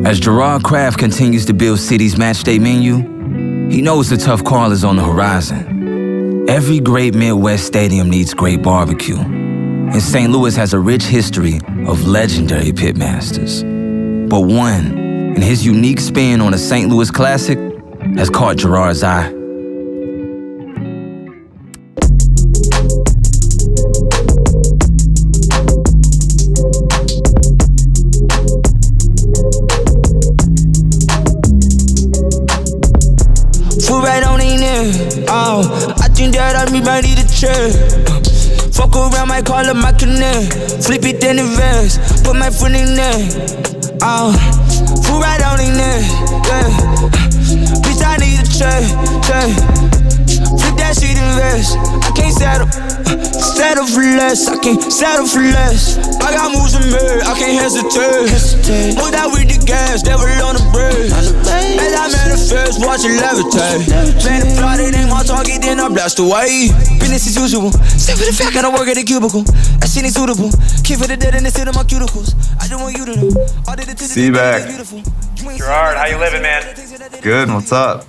As Gerard Kraft continues to build City's matchday menu, he knows the tough call is on the horizon. Every great Midwest stadium needs great barbecue, and St. Louis has a rich history of legendary pitmasters. But one, in his unique spin on a St. Louis classic, has caught Gerard's eye. Foot right on in there. Oh, I think that I might need a chair. Fuck around, might call up my connect. Flip it then invest. Put my foot in there. Oh, foot right on in there. Yeah. Bitch, I need a chair. Flip that shit invest. I can't settle for less. I can't settle for less. I got moves to make, I can't hesitate. Moved out with the gas, devil on the bridge. As I manifest, watch it levitate. Man, the plot, it ain't my target, then I blast away. Business as usual. Stay for the fact, I don't work at a cubicle. That shit ain't suitable. Keep for the dead and they sit in my cuticles. I don't want you to know. See you back. Gerard, how you living, man? Good, what's up?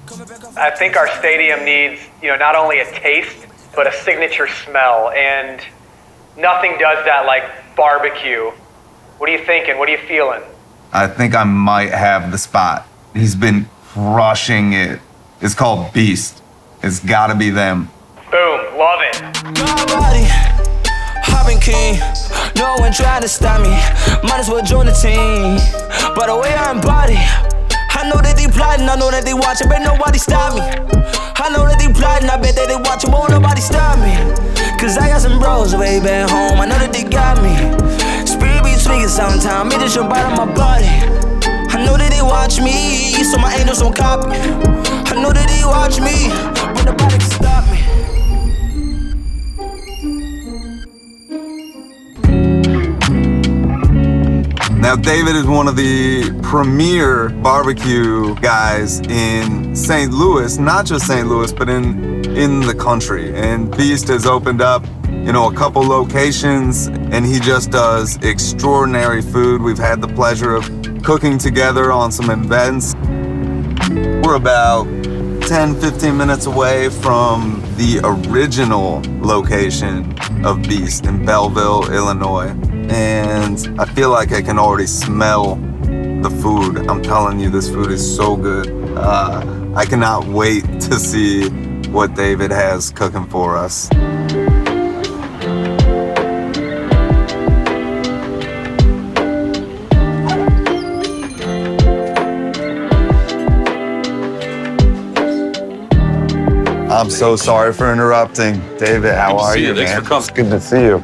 I think our stadium needs, not only a taste, but a signature smell, and nothing does that like barbecue. What are you thinking? What are you feeling? I think I might have the spot. He's been crushing it. It's called Beast. It's gotta be them. Boom, love it. Nobody, I've been king. No one trying to stop me. Might as well join the team. By the way I embody, I know that they plotting, I know that they watching, but nobody stop me. I know that they plotting, I bet that they watching, but won't nobody stop me. Cause I got some bros way back home, I know that they got me. Spirit be tweaking sometimes, me just jump out of my body. I know that they watch me, so my angels don't copy. I know that they watch me, but nobody can stop me. Now, David is one of the premier barbecue guys in St. Louis, not just St. Louis, but in the country. And Beast has opened up, a couple locations, and he just does extraordinary food. We've had the pleasure of cooking together on some events. We're about 10, 15 minutes away from the original location of Beast in Belleville, Illinois. And I feel like I can already smell the food. I'm telling you, this food is so good. I cannot wait to see what David has cooking for us. I'm so sorry for interrupting. David, how are you, man? Thanks for coming. It's good to see you.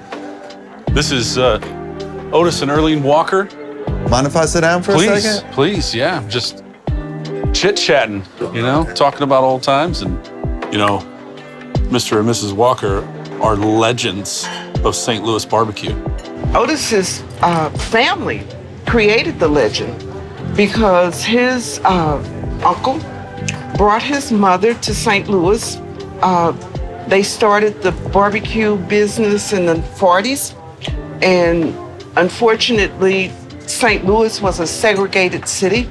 This is Otis and Erlene Walker. Mind if I sit down for a second? Please, yeah. Just chit-chatting, talking about old times. And, Mr. and Mrs. Walker are legends of St. Louis barbecue. Otis's family created the legend because his uncle brought his mother to St. Louis. They started the barbecue business in the 40s. And unfortunately, St. Louis was a segregated city,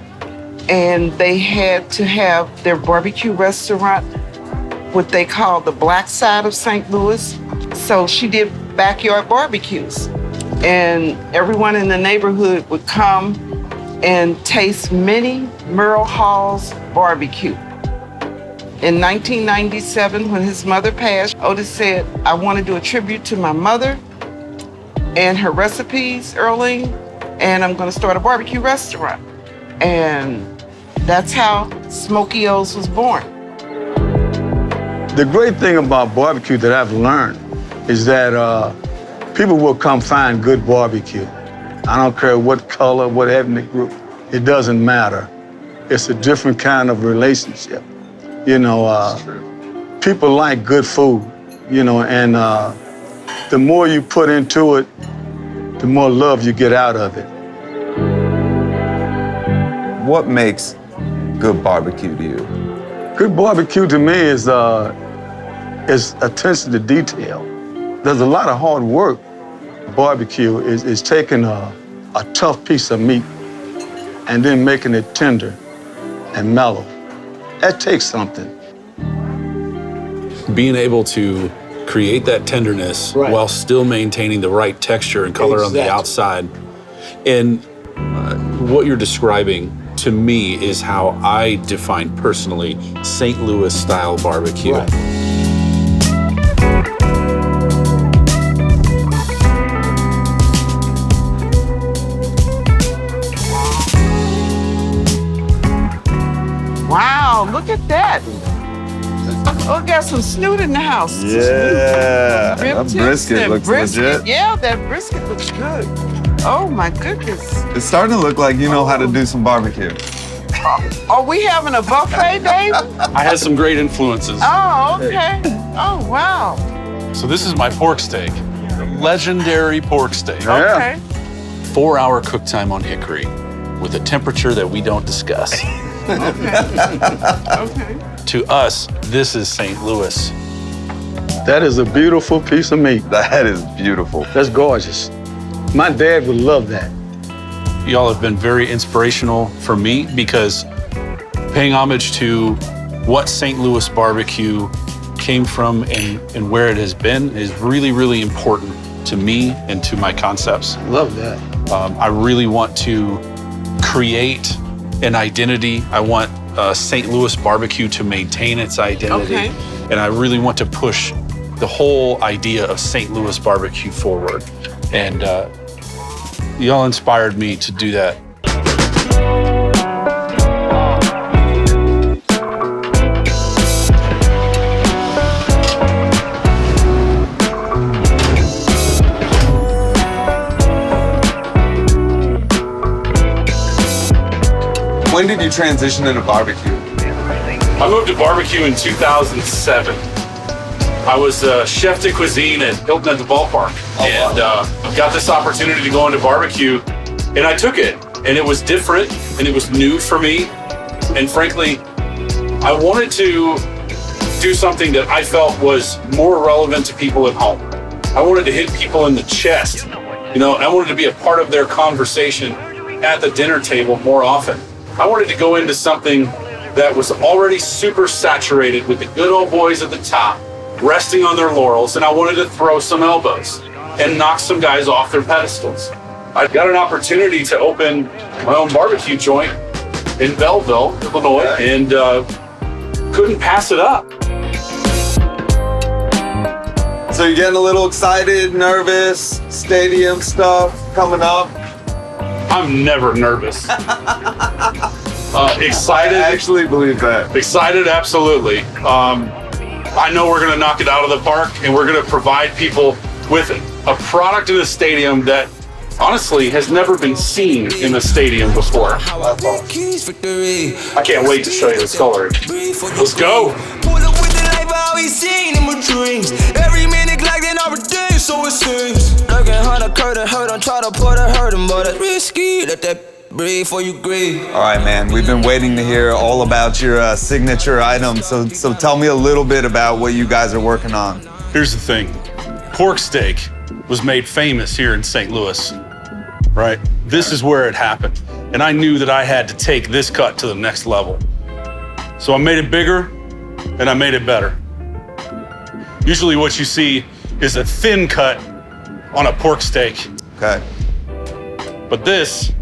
and they had to have their barbecue restaurant, what they call the black side of St. Louis. So she did backyard barbecues, and everyone in the neighborhood would come and taste Minnie Merle Hall's barbecue. In 1997, when his mother passed, Otis said, I want to do a tribute to my mother and her recipes, Erling, and I'm gonna start a barbecue restaurant. And that's how Smokey O's was born. The great thing about barbecue that I've learned is that people will come find good barbecue. I don't care what color, what ethnic group, it doesn't matter. It's a different kind of relationship. People like good food, and the more you put into it, the more love you get out of it. What makes good barbecue to you? Good barbecue to me is attention to detail. There's a lot of hard work. Barbecue is taking a tough piece of meat and then making it tender and mellow. That takes something. Being able to create that tenderness while still maintaining the right texture and color on the outside. And what you're describing to me is how I define personally St. Louis style barbecue. Wow, look at that. Oh, got some snoot in the house. Yeah, Rib that tips brisket and looks brisket. legit. Yeah, that brisket looks good. Oh my goodness. It's starting to look like you know how to do some barbecue. Are we having a buffet, Dave? I had some great influences. Oh, okay. Oh, wow. So this is my pork steak, legendary pork steak. Okay. 4-hour cook time on hickory with a temperature that we don't discuss. Okay. To us, this is St. Louis. That is a beautiful piece of meat. That is beautiful. That's gorgeous. My dad would love that. Y'all have been very inspirational for me because paying homage to what St. Louis barbecue came from and where it has been is really, really important to me and to my concepts. Love that. I really want to create an identity. I want St. Louis barbecue to maintain its identity. Okay. And I really want to push the whole idea of St. Louis barbecue forward. And y'all inspired me to do that. When did you transition into barbecue? I moved to barbecue in 2007. I was chef de cuisine at Hilton at the ballpark, and got this opportunity to go into barbecue, and I took it. And it was different, and it was new for me. And frankly, I wanted to do something that I felt was more relevant to people at home. I wanted to hit people in the chest, you know, and I wanted to be a part of their conversation at the dinner table more often. I wanted to go into something that was already super saturated with the good old boys at the top, resting on their laurels, and I wanted to throw some elbows and knock some guys off their pedestals. I got an opportunity to open my own barbecue joint in Belleville, Illinois, and couldn't pass it up. So you're getting a little excited, nervous, stadium stuff coming up? I'm never nervous. Excited. I actually believe that. Excited, absolutely. I know we're going to knock it out of the park, and we're going to provide people with a product in a stadium that honestly has never been seen in a stadium before. I can't wait to show you this coloring. Let's go. Pull up with the life I always seen in my dreams. Every minute like an every day, so it seems. Looking hard, a curtain hurt, don't try to put a hurting, but it's risky. Let that breathe before you grieve. All right, man. We've been waiting to hear all about your signature items. So tell me a little bit about what you guys are working on. Here's the thing. Pork steak was made famous here in St. Louis, right? This is where it happened. And I knew that I had to take this cut to the next level. So I made it bigger and I made it better. Usually what you see is a thin cut on a pork steak. Okay. But this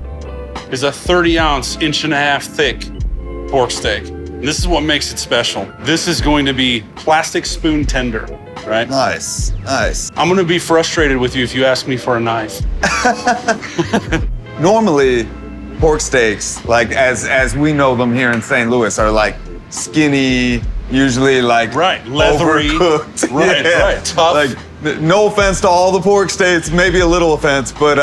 is a 30-ounce, 1.5-inch thick pork steak. And this is what makes it special. This is going to be plastic spoon tender, right? Nice, nice. I'm gonna be frustrated with you if you ask me for a knife. Normally, pork steaks, like as we know them here in St. Louis, are like skinny, usually like leathery, overcooked. right, tough. Like, no offense to all the pork steaks, maybe a little offense, but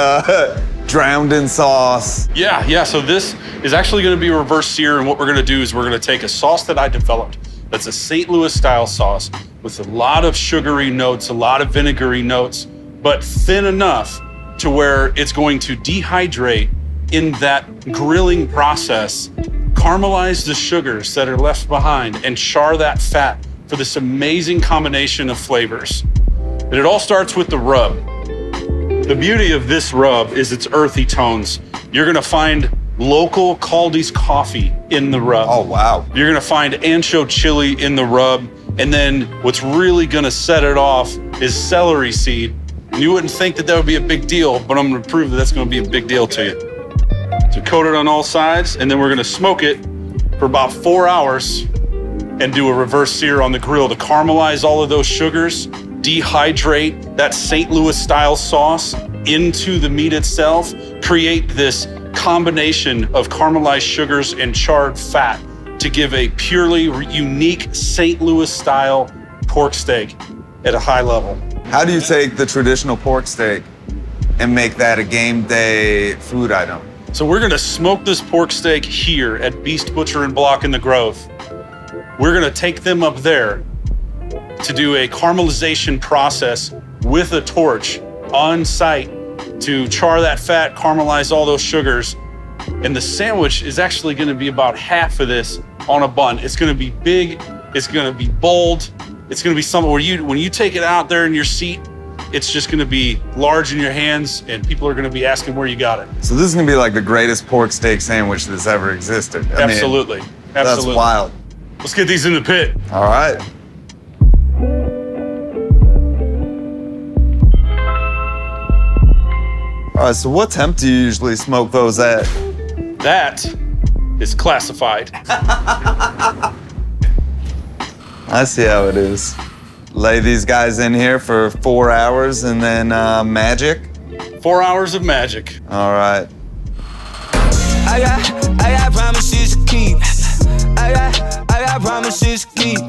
drowned in sauce. Yeah. So this is actually going to be reverse sear, and what we're going to do is we're going to take a sauce that I developed. That's a St. Louis style sauce with a lot of sugary notes, a lot of vinegary notes, but thin enough to where it's going to dehydrate in that grilling process, caramelize the sugars that are left behind, and char that fat for this amazing combination of flavors. And it all starts with the rub. The beauty of this rub is its earthy tones. You're gonna find local Caldi's coffee in the rub. Oh, wow. You're gonna find ancho chili in the rub. And then what's really gonna set it off is celery seed. And you wouldn't think that would be a big deal, but I'm gonna prove that that's gonna be a big deal to you. So coat it on all sides, and then we're gonna smoke it for about 4 hours and do a reverse sear on the grill to caramelize all of those sugars, dehydrate that St. Louis style sauce into the meat itself, create this combination of caramelized sugars and charred fat to give a purely unique St. Louis style pork steak at a high level. How do you take the traditional pork steak and make that a game day food item? So we're gonna smoke this pork steak here at Beast Butcher and Block in the Grove. We're gonna take them up there to do a caramelization process with a torch on site to char that fat, caramelize all those sugars. And the sandwich is actually gonna be about half of this on a bun. It's gonna be big, it's gonna be bold, it's gonna be something where when you take it out there in your seat, it's just gonna be large in your hands and people are gonna be asking where you got it. So this is gonna be like the greatest pork steak sandwich that's ever existed. I mean, Absolutely. that's wild. Let's get these in the pit. All right. All right, so what temp do you usually smoke those at? That is classified. I see how it is. Lay these guys in here for 4 hours and then magic. 4 hours of magic. All right. I got promises to keep. I got promises to keep.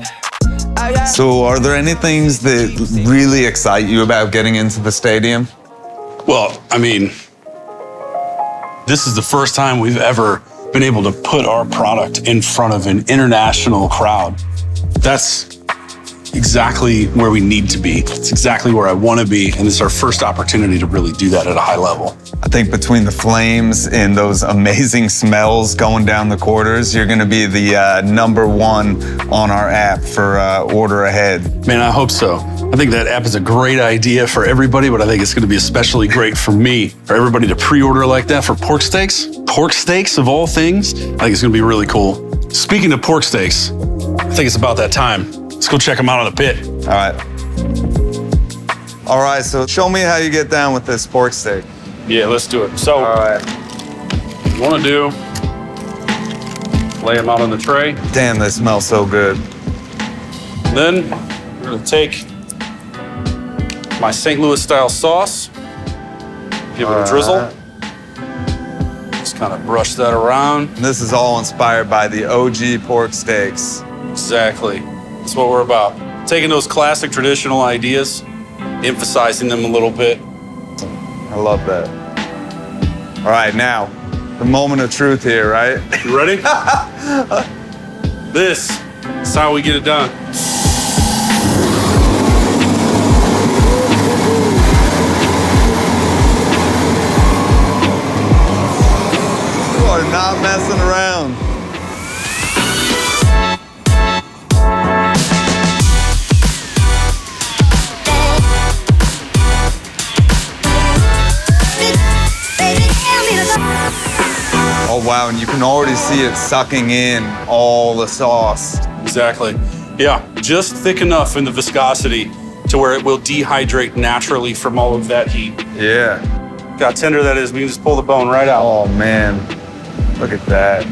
So are there any things that really excite you about getting into the stadium? Well, I mean, this is the first time we've ever been able to put our product in front of an international crowd. That's exactly where we need to be. It's exactly where I want to be. And it's our first opportunity to really do that at a high level. I think between the flames and those amazing smells going down the quarters, you're going to be the #1 on our app for order ahead. Man, I hope so. I think that app is a great idea for everybody, but I think it's going to be especially great for me, for everybody to pre-order like that for pork steaks. Pork steaks of all things, I think it's going to be really cool. Speaking of pork steaks, I think it's about that time. Let's go check them out on the pit. All right. All right, so show me how you get down with this pork steak. Yeah, let's do it. So, All right. what you want to do, lay them out on the tray. Damn, they smell so good. Then we're going to take my St. Louis style sauce, give it a drizzle. Just kind of brush that around. And this is all inspired by the OG pork steaks. Exactly. That's what we're about. Taking those classic traditional ideas, emphasizing them a little bit. I love that. All right, now, the moment of truth here, right? You ready? This is how we get it done. You are not messing around. Oh wow, and you can already see it sucking in all the sauce. Exactly. Yeah, just thick enough in the viscosity to where it will dehydrate naturally from all of that heat. Yeah. Look how tender that is. We can just pull the bone right out. Oh man, look at that.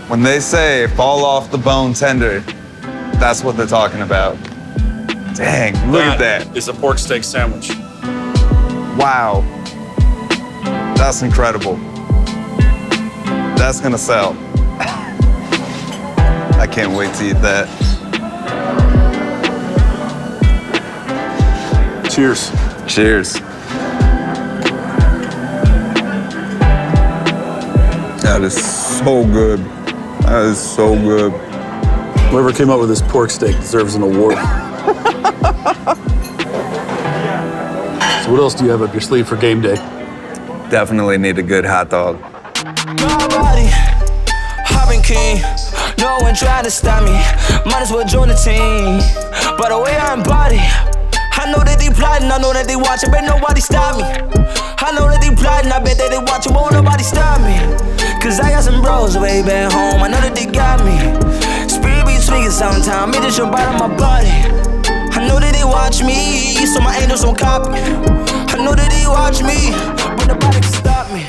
When they say fall off the bone tender, that's what they're talking about. Dang, look at that. It's a pork steak sandwich. Wow. That's incredible. That's gonna sell. I can't wait to eat that. Cheers. Cheers. That is so good. That is so good. Whoever came up with this pork steak deserves an award. So what else do you have up your sleeve for game day? Definitely need a good hot dog. Nobody, hopping king. No one trying to stop me. Might as well join the team. By the way I embody, I I know that they plotting, I know that they watching, but nobody stop me. I know that they plotting, I bet that they watching, but won't nobody stop me. Cause I got some bros way back home, I know that they got me. Spirit be tweaking sometimes, it just jump out of my body. I know that they watch me, so my angels don't copy. I know that they watch me, but nobody can stop me.